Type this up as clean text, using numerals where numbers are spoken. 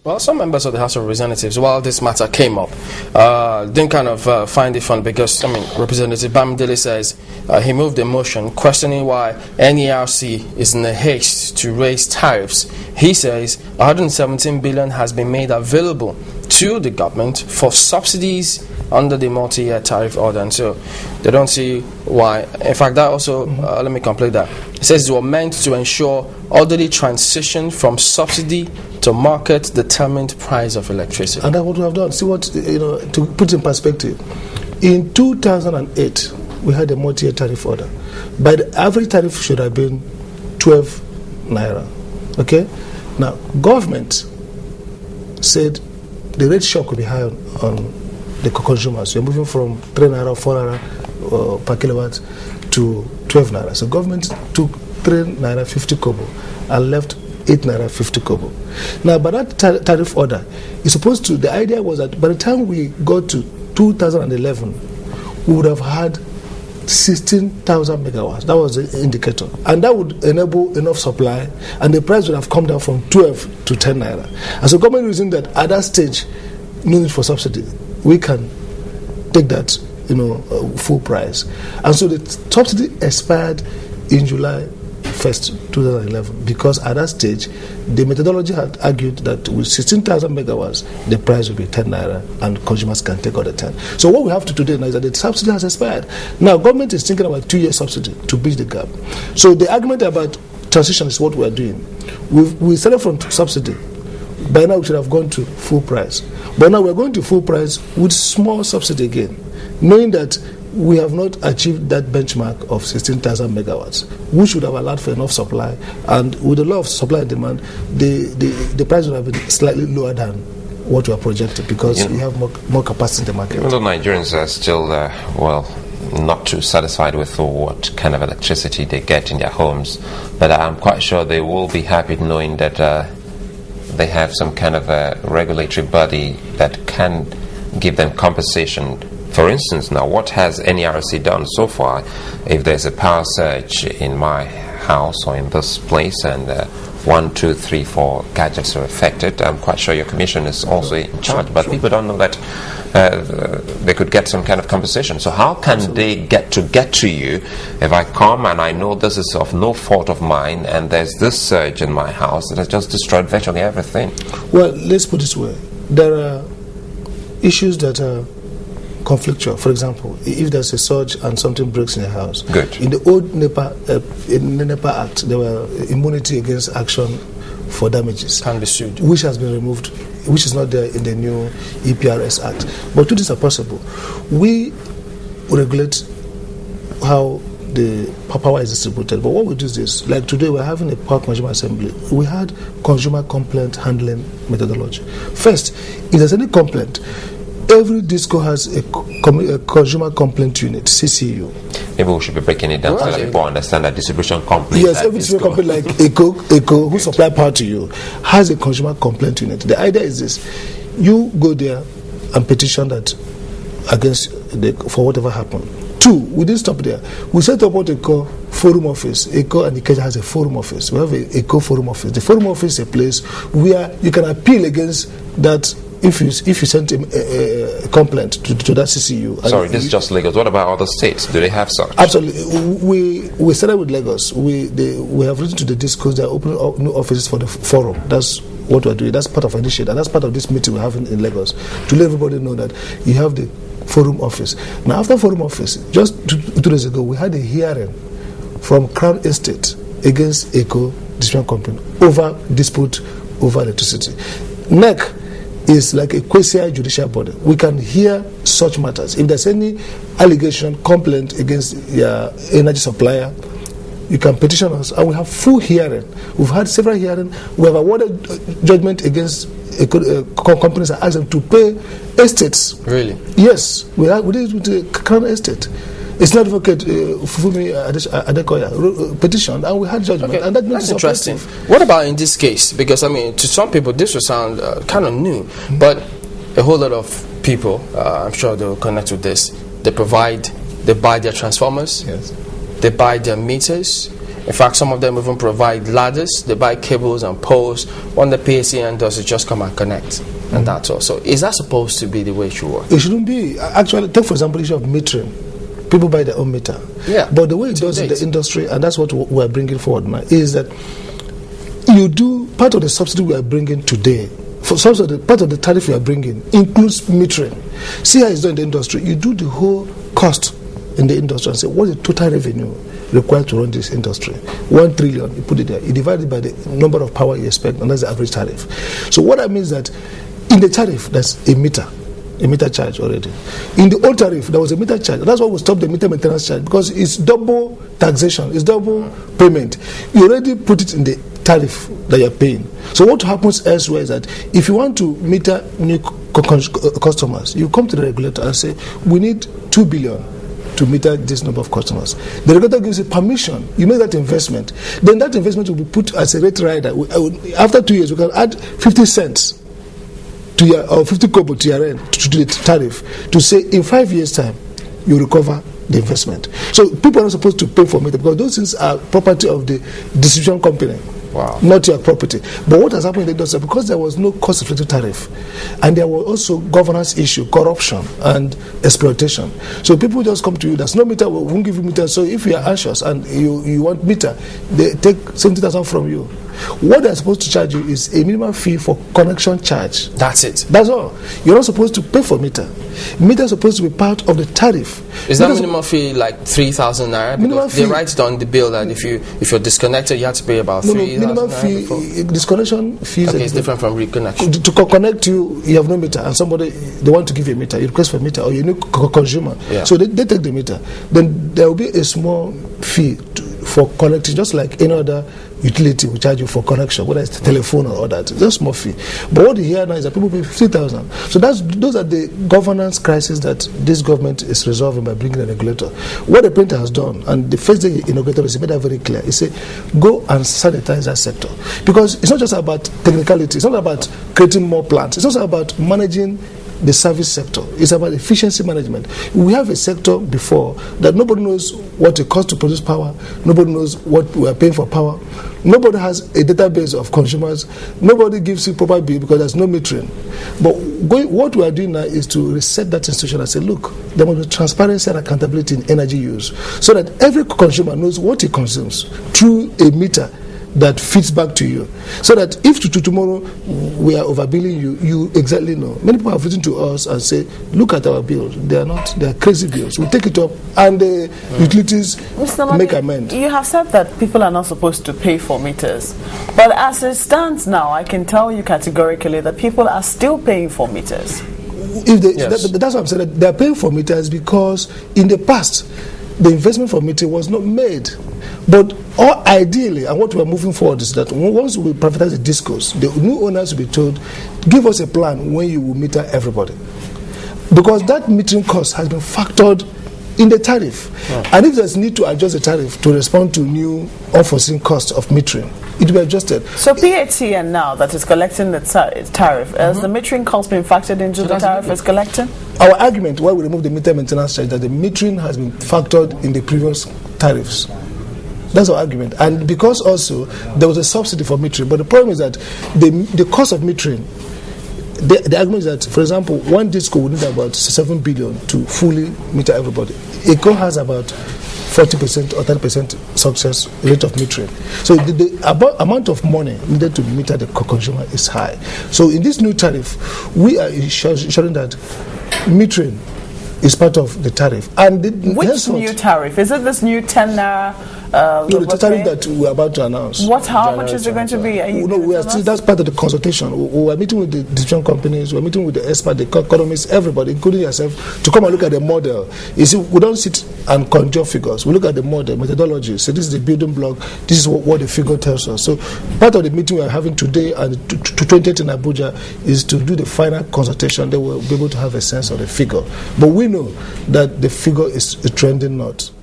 Well, some members of the House of Representatives, while this matter came up, didn't kind of find it fun because, Representative Bamidele says he moved a motion questioning why NERC is in a haste to raise tariffs. He says 117 billion has been made available to the government for subsidies under the multi-year tariff order, and so they don't see why. In fact, that also, let me complete that. It says it was meant to ensure orderly transition from subsidy to market-determined price of electricity. And that's what we have done. See what, to put in perspective, in 2008, we had a multi-year tariff order. But the average tariff should have been 12 naira. Okay? Now, government said the rate shock will be high on the consumers. You're moving from 3 naira, 4 naira per kilowatt to 12 naira. So government took 3 naira 50 kobo and left 8 naira 50 kobo. Now, by that tariff order, it's supposed to, the idea was that by the time we got to 2011, we would have had 16,000 megawatts. That was the indicator. And that would enable enough supply, and the price would have come down from 12 to 10 naira. And so government reasoned that at that stage, no need for subsidy. We can take that, full price. And so the subsidy expired in July 1st, 2011, because at that stage, the methodology had argued that with 16,000 megawatts, the price will be 10 naira and consumers can take all the 10. So what we have to today now is that the subsidy has expired. Now, government is thinking about 2-year subsidy to bridge the gap. So the argument about transition is what we are doing. We started from subsidy. By now, we should have gone to full price. But now we're going to full price with small subsidy again, knowing that we have not achieved that benchmark of 16,000 megawatts. We should have allowed for enough supply, and with the law of supply and demand, the price would have been slightly lower than what we are projected, because we have more capacity in the market. Even though Nigerians are still, not too satisfied with what kind of electricity they get in their homes, but I'm quite sure they will be happy knowing that they have some kind of a regulatory body that can give them compensation. For instance, now, what has NERC done so far? If there's a power surge in my house or in this place, and 1, 2, 3, 4 gadgets are affected, I'm quite sure your commission is also in charge, but people don't know that they could get some kind of compensation. So how can they get to you if I come and I know this is of no fault of mine and there's this surge in my house that has just destroyed virtually everything? Well, let's put it this way. There are issues that are conflictual. For example, if there's a surge and something breaks in your house. Good. In the old in the NEPA Act, there were immunity against action for damages. Can be sued. Which has been removed, which is not there in the new EPRS Act. But two things are possible. We regulate how the power is distributed. But what we do is this. Like today, we're having a power consumer assembly. We had consumer complaint handling methodology. First, if there's any complaint, every disco has a consumer complaint unit, CCU. Maybe we should be breaking it down so that people understand that distribution company. Yes, every distribution company like ECO, who supply power to you, has a consumer complaint unit. The idea is this: you go there and petition that against for whatever happened. 2, we didn't stop there. We set up what they call forum office. ECO and Ikeja has a forum office. We have a ECO forum office. The forum office is a place where you can appeal against that. If you send a complaint to that CCU. Sorry, this is just Lagos. What about other states? Do they have such? Absolutely. We started with Lagos. We have written to the discos. They are opening up new offices for the forum. That's what we're doing. That's part of initiative. And that's part of this meeting we're having in Lagos, to let everybody know that you have the forum office. Now, after forum office, just 2 days ago, we had a hearing from Crown Estate against ECO distribution company over dispute over electricity. NEC is like a quasi-judicial body. We can hear such matters. If there's any allegation, complaint against your energy supplier, you can petition us, and we have full hearing. We've had several hearings. We have awarded judgment against companies and asked them to pay estates. Really? Yes. We did it with the Crown Estate. It's not advocate Fufumi Adekoya petition, and we had judgment. Okay, and that's interesting. What about in this case? Because, to some people, this will sound kind of new, but a whole lot of people, I'm sure they'll connect with this, they buy their transformers, yes, they buy their meters, In fact, some of them even provide ladders. They buy cables and poles. When the PACN does, it just come and connect, and that's all. So is that supposed to be the way it should work? It shouldn't be. Actually, take for example the issue of metering. People buy their own meter. Yeah. But the way it does in the industry, and that's what we're bringing forward now, is that you do part of the subsidy we are bringing today. For some of the part of the tariff we are bringing includes metering. See how it's done in the industry. You do the whole cost in the industry and say, what is the total revenue required to run this industry? 1 trillion, you put it there. You divide it by the number of power you expect, and that's the average tariff. So what that means is that in the tariff, there's a meter charge already. In the old tariff, there was a meter charge. That's why we stopped the meter maintenance charge, because it's double taxation, it's double payment. You already put it in the tariff that you're paying. So what happens elsewhere is that if you want to meter new customers, you come to the regulator and say, we need 2 billion to meter this number of customers. The regulator gives you permission. You make that investment. Then that investment will be put as a rate rider. After 2 years, we can add 50 cents to your, or 50 kobo to your end, to the tariff, to say in 5 years' time, you recover the investment. So people are not supposed to pay for meter, because those things are property of the distribution company. Wow. Not your property. But what has happened in the industry, because there was no cost-effective tariff, and there was also governance issue, corruption, and exploitation. So people just come to you, there's no meter, we won't give you meter. So if you are anxious and you want meter, they take 70,000 from you. What they're supposed to charge you is a minimum fee for connection charge. That's it. That's all. You're not supposed to pay for meter. Meter is supposed to be part of the tariff. Is that minimum fee like 3,000 naira? Because they write it on the bill that if you're disconnected, you have to pay about 3,000 minimum naira. Fee, disconnection fees. Okay, it's different from reconnection. To connect you, you have no meter, and somebody, they want to give you a meter, you request for a meter, or you need consumer. Yeah. So they take the meter. Then there will be a small fee for connecting, just like any other utility will charge you for connection, whether it's the telephone or all that. It's a small fee. But what you hear now is that people pay 50,000. So those are the governance crises that this government is resolving by bringing a regulator. What the printer has done, and the first day he inaugurated, he made that very clear. He said, go and sanitize that sector. Because it's not just about technicality, it's not about creating more plants, it's also about managing the service sector. It's about efficiency management. We have a sector before that nobody knows what it costs to produce power, nobody knows what we are paying for power, nobody has a database of consumers, nobody gives you proper bill because there's no metering. But what we are doing now is to reset that institution and say, look, there must be transparency and accountability in energy use, so that every consumer knows what he consumes through a meter that feeds back to you, so that if tomorrow we are overbilling you, you exactly know. Many people have written to us and say, look at our bills, they are crazy bills. We take it up and the utilities make amends. You have said that people are not supposed to pay for meters, but as it stands now, I can tell you categorically that people are still paying for meters. That's what I'm saying, they are paying for meters because in the past the investment for metering was not made. But ideally, and what we are moving forward is that once we privatize the discos, the new owners will be told, give us a plan when you will meter everybody. Because that metering cost has been factored in the tariff. And if there's need to adjust the tariff to respond to new unforeseen costs of metering, it will be adjusted. So PATN now that is collecting the tariff, has the metering cost been factored into the tariff it's collecting? Our argument why we remove the meter maintenance charge, that the metering has been factored in the previous tariffs. That's our argument. And because also there was a subsidy for metering, but the problem is that the cost of metering, the argument is that, for example, one disco would need about 7 billion to fully meter everybody. ECO has about 40% or 30% success rate of metering. So the amount of money needed to meter the consumer is high. So in this new tariff, we are ensuring that metering is part of the tariff. And which new tariff? Is it this new 10 naira? No, the tariff that we are about to announce. How much is it going to be? That's part of the consultation. We are meeting with the distribution companies, we are meeting with the experts, the economists, everybody, including yourself, to come and look at the model. You see, we don't sit and conjure figures. We look at the model, methodology. So this is the building block. This is what the figure tells us. So part of the meeting we are having today and to 28 in Abuja is to do the final consultation. They will be able to have a sense of the figure. But we know that the figure is trending north.